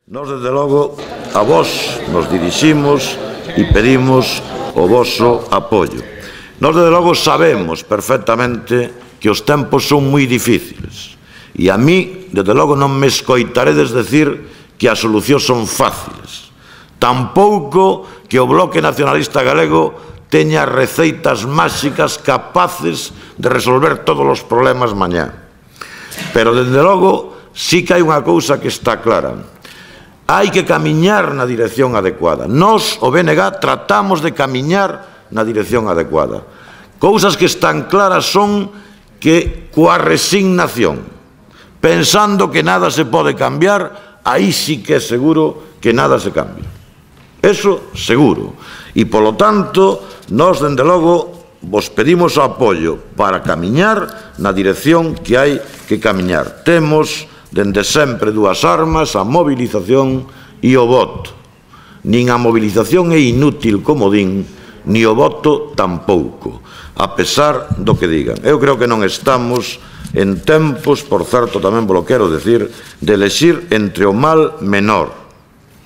Nós, desde logo, a vos nos diriximos e pedimos o voso apoio. Nós, desde logo, sabemos perfectamente que os tempos son moi difíciles. E a mí, desde logo, non me escoitaredes decir que as solucións son fáciles. Tampouco que o Bloque Nacionalista Galego teña receitas máxicas capaces de resolver todos os problemas mañá. Pero, desde logo, sí que hai unha cousa que está clara. Hai que camiñar na dirección adecuada. Nós, o BNG, tratamos de camiñar na dirección adecuada. Cousas que están claras son que coa resignación, pensando que nada se pode cambiar, aí sí que é seguro que nada se cambia. Eso seguro. E, polo tanto, nós, dende logo, vos pedimos o apoio para camiñar na dirección que hai que camiñar. Temos dende sempre dúas armas, a mobilización e o voto. Nin a mobilización é inútil, como din, ni o voto tampouco, a pesar do que digan. Eu creo que non estamos en tempos, por certo, tamén vos lo quero decir, de elexir entre o mal menor.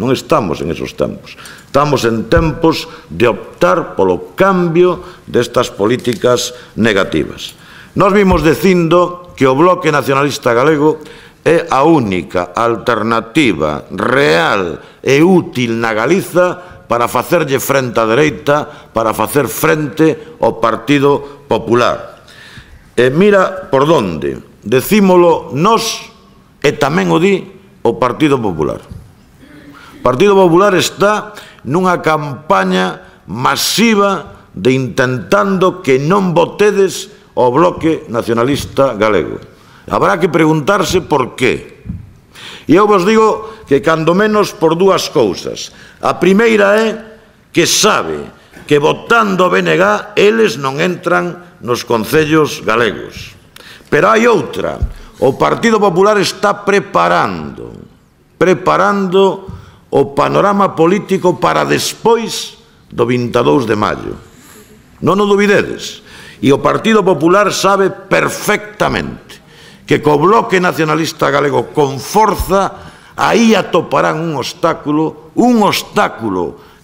Non estamos en esos tempos. Estamos en tempos de optar polo cambio destas políticas negativas. Nos vimos dicindo que o Bloque Nacionalista Galego é a única alternativa real e útil na Galiza para facerlle frente á dereita, para facer frente ao Partido Popular. E mira por onde, decímolo nós e tamén o di o Partido Popular. O Partido Popular está nunha campaña masiva de intentando que non votedes o Bloque Nacionalista Galego. Habrá que preguntarse por qué. E eu vos digo que cando menos por dúas cousas. A primeira é que sabe que votando o BNG eles non entran nos concellos galegos. Pero hai outra. O Partido Popular está preparando o panorama político para despois do 22 de maio. Non o dubidedes. E o Partido Popular sabe perfectamente que co Bloque Nacionalista Galego con forza aí atoparán un obstáculo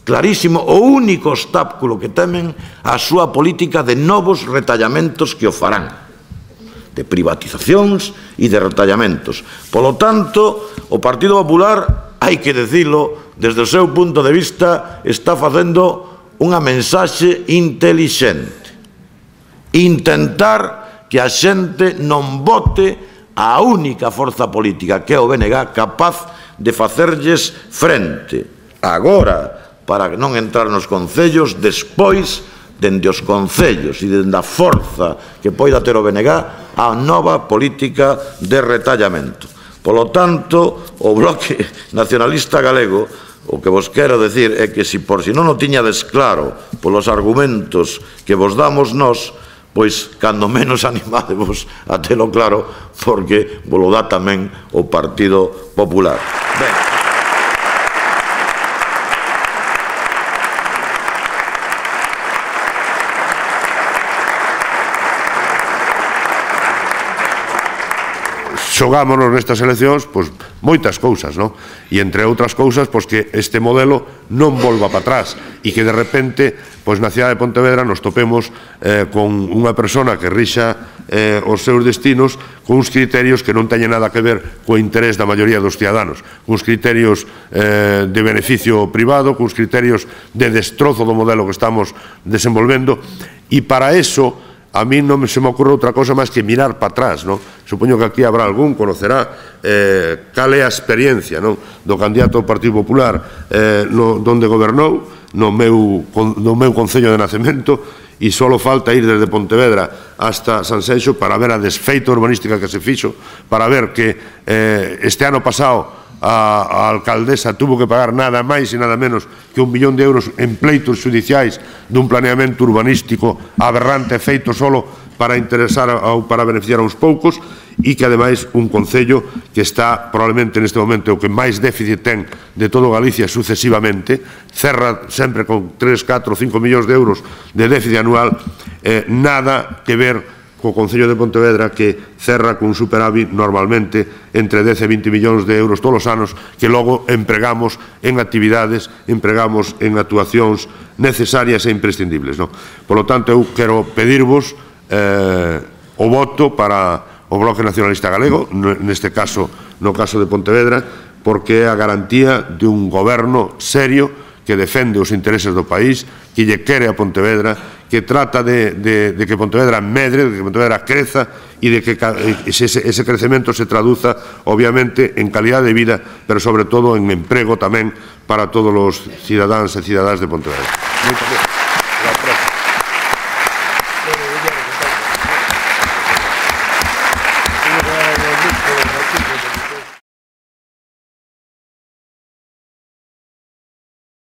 clarísimo, o único obstáculo que temen a súa política de novos retallamentos que o farán, de privatizacións e de retallamentos. Polo tanto, o Partido Popular, hai que dicilo, desde o seu punto de vista, está facendo unha mensaxe intelixente. Intentar que a xente non vote a única forza política que é o BNG capaz de facerlles frente agora para non entrar nos concellos, despois dende os concellos e dende a forza que poida ter o BNG a nova política de retallamento. Polo tanto, o Bloque Nacionalista Galego, o que vos quero decir é que se por si non o tiñades claro polos argumentos que vos damos nós, pois, cando menos animádevos a telo claro, porque vos lo dá tamén o Partido Popular. Ben. Xogámonos nestas eleccións, pois, moitas cousas, non? E entre outras cousas, pois, que este modelo non volva para atrás e que de repente, pois, na cidade de Pontevedra nos topemos con unha persona que rixa os seus destinos con uns criterios que non teñen nada que ver co interés da maioría dos ciudadanos, con uns criterios de beneficio privado, con uns criterios de destrozo do modelo que estamos desenvolvendo, e para eso a mí non se me ocorre outra cosa máis que mirar para atrás, non? Supoño que aquí habrá algún, conocerá cal é a experiencia, non? Do candidato ao Partido Popular donde gobernou, no meu concello de nacemento, e só falta ir desde Pontevedra hasta Sanxenxo para ver a desfeita urbanística que se fixo, para ver que este ano pasado a alcaldesa tuvo que pagar nada máis e nada menos que 1 millón de euros en pleitos judiciais dun planeamento urbanístico aberrante feito solo para interesar ou para beneficiar a uns poucos, e que ademais un concello que está probablemente neste momento o que máis déficit ten de todo Galicia sucesivamente, cerra sempre con 3, 4, 5 millóns de euros de déficit anual, nada que ver co Concello de Pontevedra, que cerra cun superávit normalmente entre 10 e 20 millóns de euros todos os anos, que logo empregamos en actividades, empregamos en actuacións necesarias e imprescindibles. Por lo tanto, eu quero pedirvos o voto para o Bloque Nacionalista Galego, neste caso, no caso de Pontevedra, porque é a garantía de un goberno serio que defende os intereses do país, que lle quere a Pontevedra, que trata de que Pontevedra medre, de que Pontevedra creza e de que ese crecemento se traduza, obviamente, en calidad de vida, pero sobre todo en emprego tamén para todos os cidadáns e cidadás de Pontevedra. Moitas gracias.